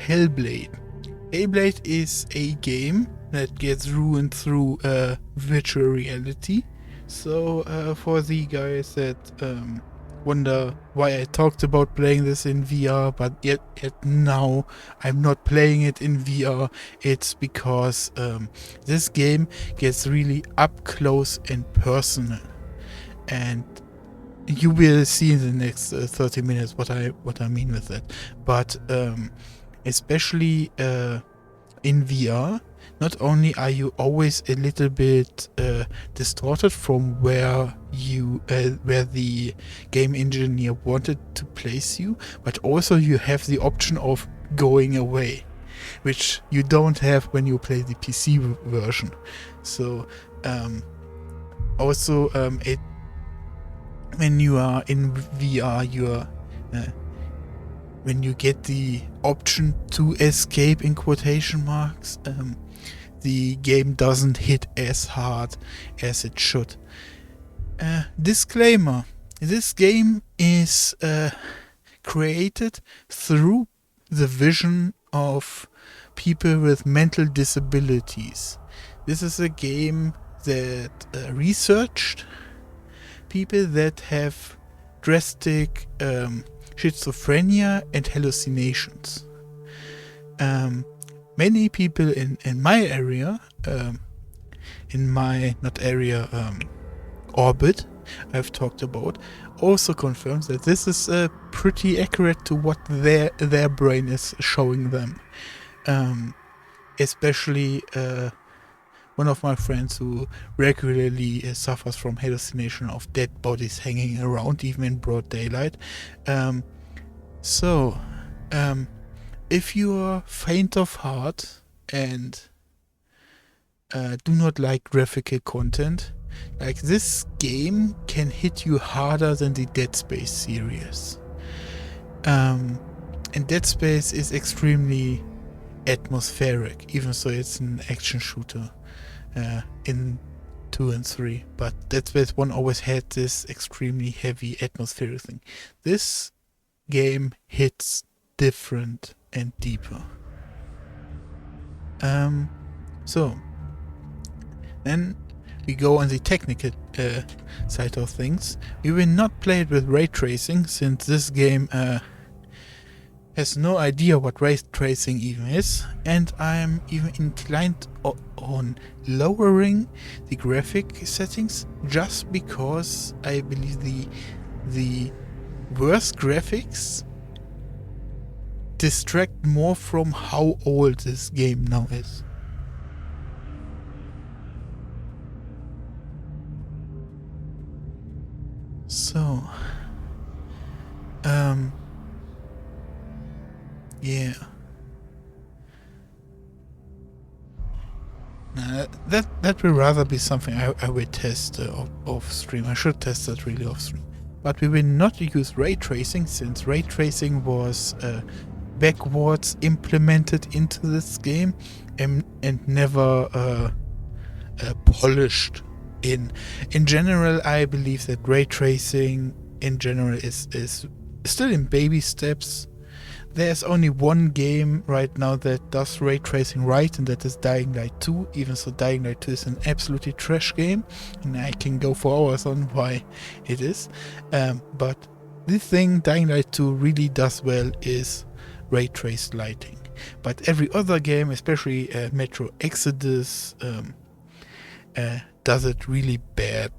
Hellblade. Hellblade is a game that gets ruined through virtual reality. So for the guys that wonder why I talked about playing this in VR, but yet now I'm not playing it in VR, it's because this game gets really up close and personal. And you will see in the next 30 minutes what I mean with that. But especially in VR, not only are you always a little bit distorted from where the game engineer wanted to place you, but also you have the option of going away, which you don't have when you play the PC version. So also when you are in VR, when you get the option to escape in quotation marks, the game doesn't hit as hard as it should. Disclaimer: this game is created through the vision of people with mental disabilities. This is a game that researched people that have drastic schizophrenia and hallucinations. Many people in my area, orbit I've talked about, also confirms that this is pretty accurate to what their brain is showing them. Especially one of my friends who regularly suffers from hallucination of dead bodies hanging around, even in broad daylight. If you are faint of heart and do not like graphical content, like, this game can hit you harder than the Dead Space series. And Dead Space is extremely atmospheric, even though it's an action shooter in 2 and 3. But Dead Space 1 always had this extremely heavy atmospheric thing. This game hits different and deeper. So then we go on the technical side of things. We will not play it with ray tracing, since this game has no idea what ray tracing even is, and I'm even inclined on lowering the graphic settings, just because I believe the worst graphics distract more from how old this game now is. So, yeah. That will rather be something I will test off stream. I should test that really off stream. But we will not use ray tracing, since ray tracing was backwards implemented into this game and never polished in general. I believe that ray tracing in general is still in baby steps. There's only one game right now that does ray tracing right, and that is Dying Light 2, even though Dying Light 2 is an absolutely trash game, and I can go for hours on why it is. But the thing Dying Light 2 really does well is ray traced lighting. But every other game, especially Metro Exodus, does it really bad.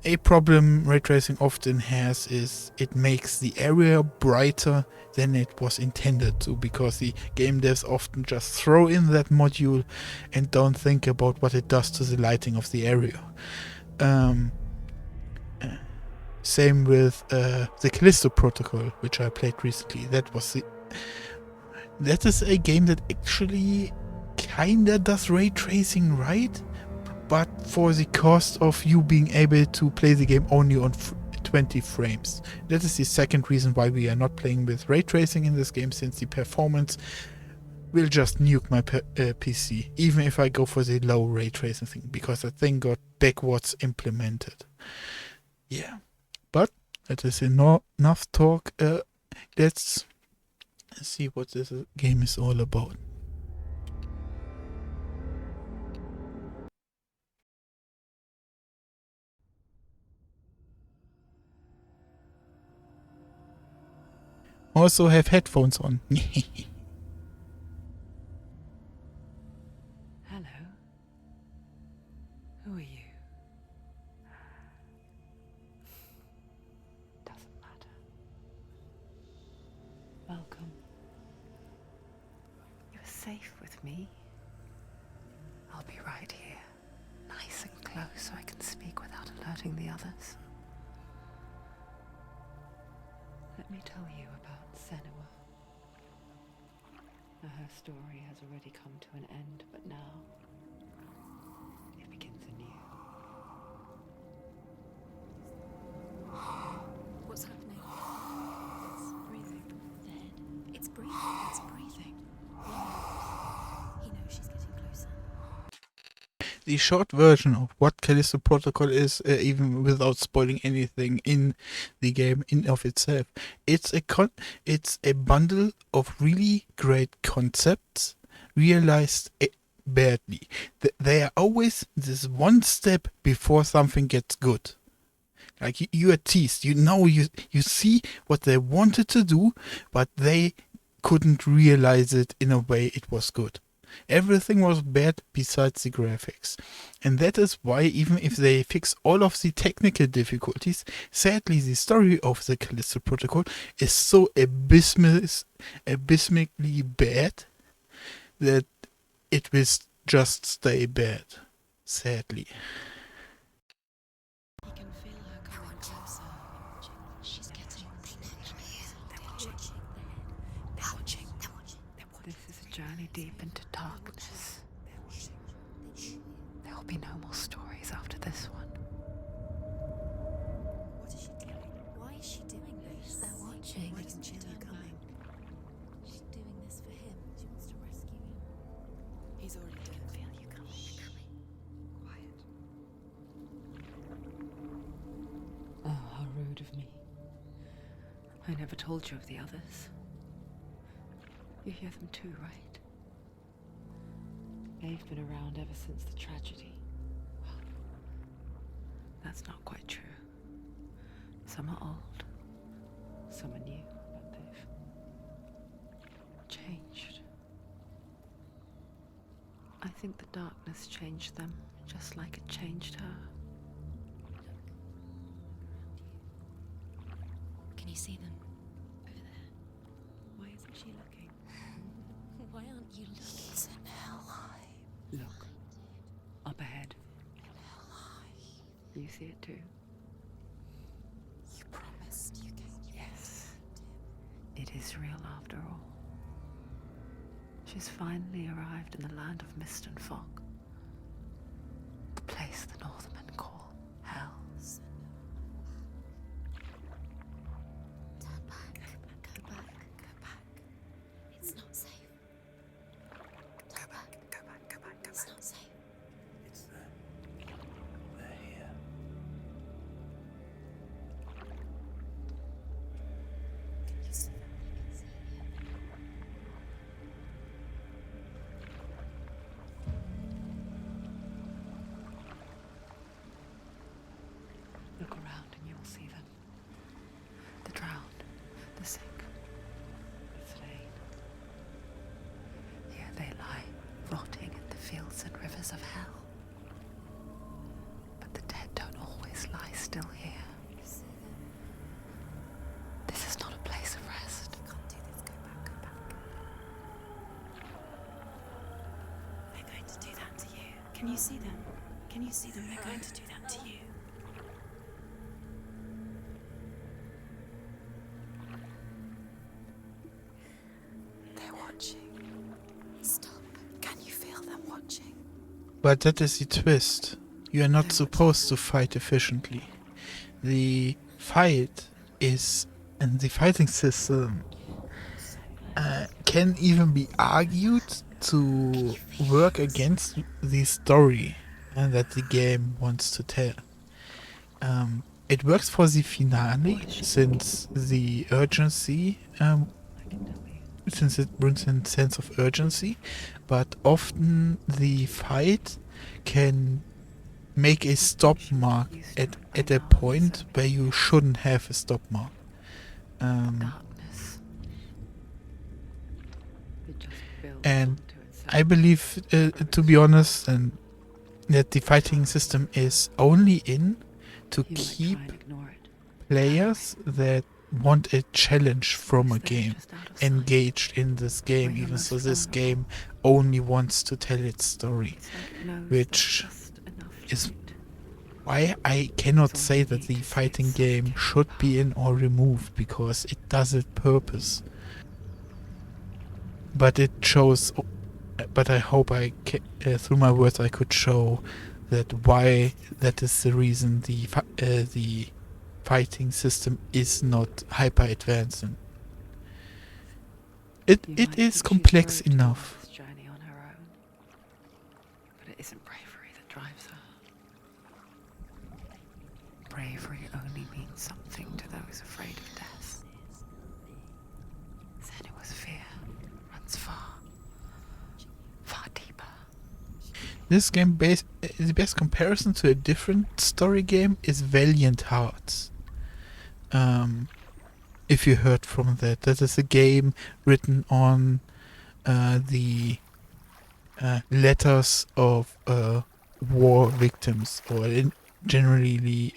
A problem ray tracing often has is it makes the area brighter than it was intended to, because the game devs often just throw in that module and don't think about what it does to the lighting of the area. Same with the Callisto Protocol, which I played recently. That is a game that actually kinda does ray tracing right, but for the cost of you being able to play the game only on 20 frames. That is the second reason why we are not playing with ray tracing in this game, since the performance will just nuke my PC, even if I go for the low ray tracing thing, because that thing got backwards implemented. Yeah, but that is enough talk. Let's and see what this game is all about. Also have headphones on. Hello. Who are you? Doesn't matter. Welcome. You're safe with me. I'll be right here, nice and close so I can speak without alerting the others. Let me tell you about Senua. Her story has already come to an end, but now it begins anew. What's happening? It's breathing. Dead. It's breathing. It's breathing. He knows she's getting closer. The short version of what Callisto Protocol is, even without spoiling anything in the game in of itself, it's a bundle of really great concepts realized badly. They are always this one step before something gets good. Like you are teased, you see what they wanted to do, but they couldn't realize it in a way it was good. Everything was bad besides the graphics. And that is why, even if they fix all of the technical difficulties, sadly the story of the Callisto Protocol is so abysmally bad that it will just stay bad. Sadly. He can feel her coming closer. She's getting closer. They're watching. They're watching. They're watching. This is a journey deep into darkness. There will be no more stories after this one. What is she doing? Why is she doing this? They're watching. Why doesn't she turn coming? She's doing this for him. She wants to rescue him. He's already dead. I feel you coming. Quiet. Oh, how rude of me. I never told you of the others. You hear them too, right? They've been around ever since the tragedy. Well, that's not quite true. Some are old, some are new, but they've changed. I think the darkness changed them, just like it changed her. Can you see them? Over there. Why isn't she looking? Why aren't you looking? He's in Helheim. Look, up ahead. You see it too? You promised you came. Yes. It is real after all. She's finally arrived in the land of mist and fog. The place the Northmen call Hell. Turn back. Go back. Go back. It's not safe. Go back. Go back. Go back. It's not safe. It's them. They're here. You see them? I can see it. Look around and you'll see them. The drowned, the sick, the slain. Here they lie, rotting in the fields and rivers of hell. But the dead don't always lie still here. This is not a place of rest. You can't do this. Go back. Go back. They're going to do that to you. Can you see them? Can you see them? They're going to do that to you. They're watching. Stop. Can you feel them watching? But that is the twist. You are not supposed to fight efficiently. The fight is, and the fighting system can even be argued to work against the story that the game wants to tell. It works for the finale, since the urgency I can tell you. since it brings in sense of urgency, but often the fight can make a stop mark at a point where you shouldn't have a stop mark. Darkness. It just builds And onto itself. I believe, to be honest, and that the fighting system is only in to You might keep try and ignore it. players that want a challenge from a It's there, game just out of sight. engaged in this game, Where you're even most so this vulnerable. game only wants to tell its story. It's like it knows which there's just enough is light. Why I cannot It's all say you that need the to say fighting something game should be in or removed, because it does it purpose. But it shows, but I hope through my words I could show that why that is the reason the fighting system is not hyper advanced. And You it might is think she's complex brave to go on enough. this journey on her own, but it isn't bravery that drives her. Bravery only means something to those afraid of death. Senua's fear runs far, far deeper. This game the best comparison to a different story game is Valiant Hearts. If you heard from that is a game written on the letters of war victims, or generally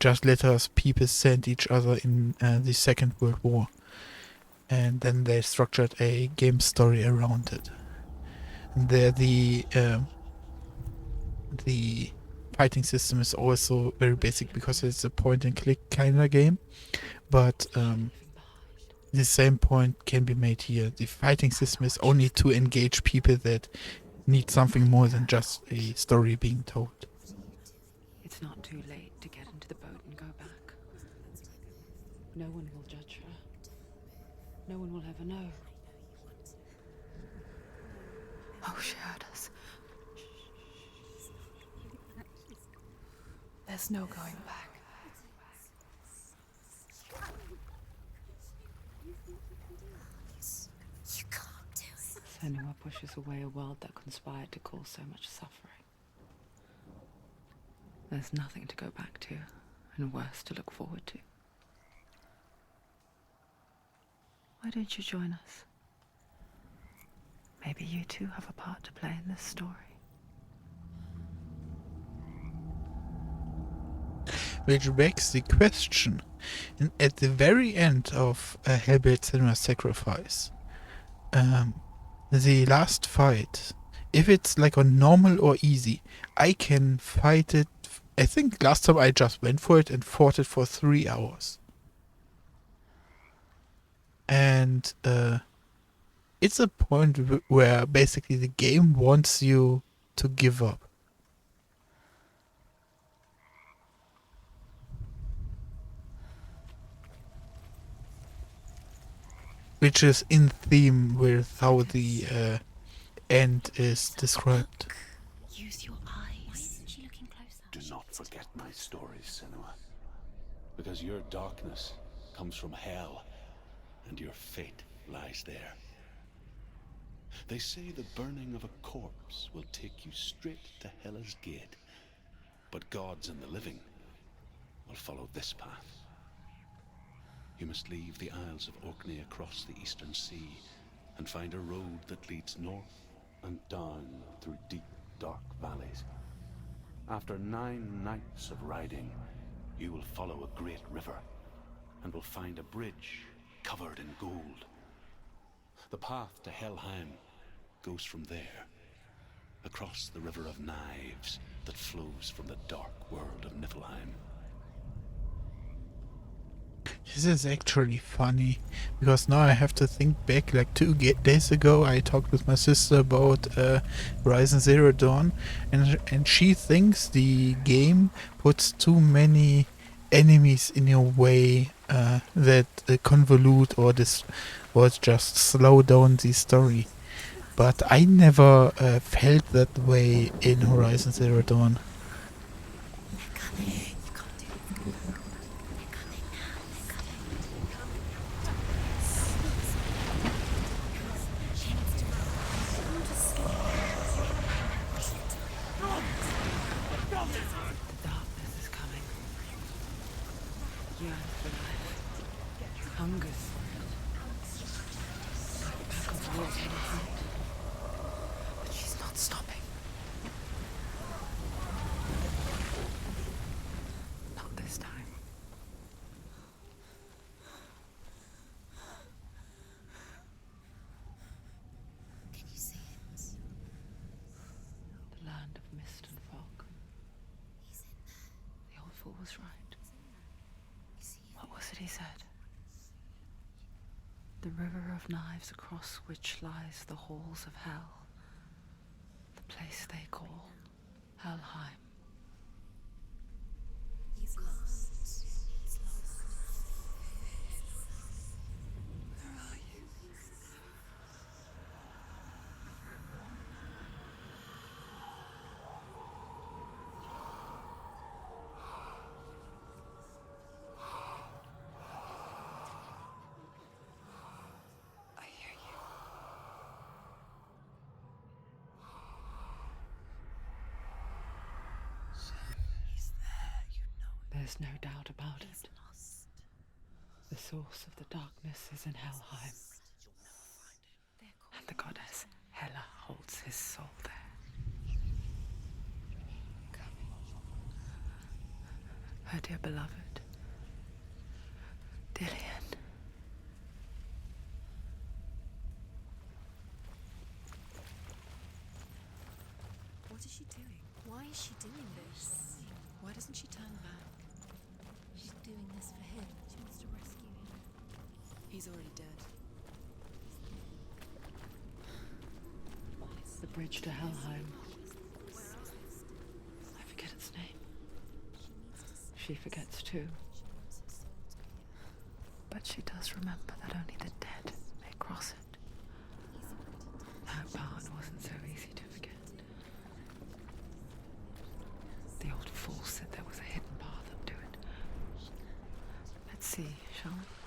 just letters people sent each other in the Second World War, and then they structured a game story around it. And there the fighting system is also very basic because it's a point and click kind of game, but the same point can be made here. The fighting system is only to engage people that need something more than just a story being told. It's not too late to get into the boat and go back. No one will judge her. No one will ever know. Oh, she heard us. There's no going back. You can't do it. Senua pushes away a world that conspired to cause so much suffering. There's nothing to go back to, and worse to look forward to. Why don't you join us? Maybe you too have a part to play in this story. Which begs the question, and at the very end of Hellblade Senua Sacrifice, the last fight, if it's like on normal or easy, I can fight it. I think last time I just went for it and fought it for 3 hours. And it's a point where basically the game wants you to give up. Which is in theme with how the end is described. Use your eyes. Why isn't she looking closer? Do not forget my stories, Senua. Because your darkness comes from hell, and your fate lies there. They say the burning of a corpse will take you straight to Hela's gate, but gods and the living will follow this path. You must leave the Isles of Orkney across the eastern sea and find a road that leads north and down through deep, dark valleys. After 9 nights of riding, you will follow a great river and will find a bridge covered in gold. The path to Helheim goes from there, across the River of Knives that flows from the dark world of Niflheim. This is actually funny, because now I have to think back. Like 2 days ago I talked with my sister about Horizon Zero Dawn, and she thinks the game puts too many enemies in your way that convolute or just slow down the story. But I never felt that way in Horizon Zero Dawn. was right. What was it he said? The river of knives across which lies the halls of hell. The place they call Helheim. He's lost. He's lost. Where are you? I hear you. He's there, you know it. There's no doubt about He's it. lost. The source of the darkness is in Helheim, You'll never find him. and the goddess Hela holds his soul there. Her dear beloved, Dillian. What is she doing? Why is she doing this? Why doesn't she turn back? She's doing this for him. She wants to rescue him. He's already dead. The bridge to Helheim. I forget its name. She forgets too. But she does remember that only the dead may cross it. That part wasn't so easy to forget. The old fool said there was a hidden path up to it. Let's see, shall we?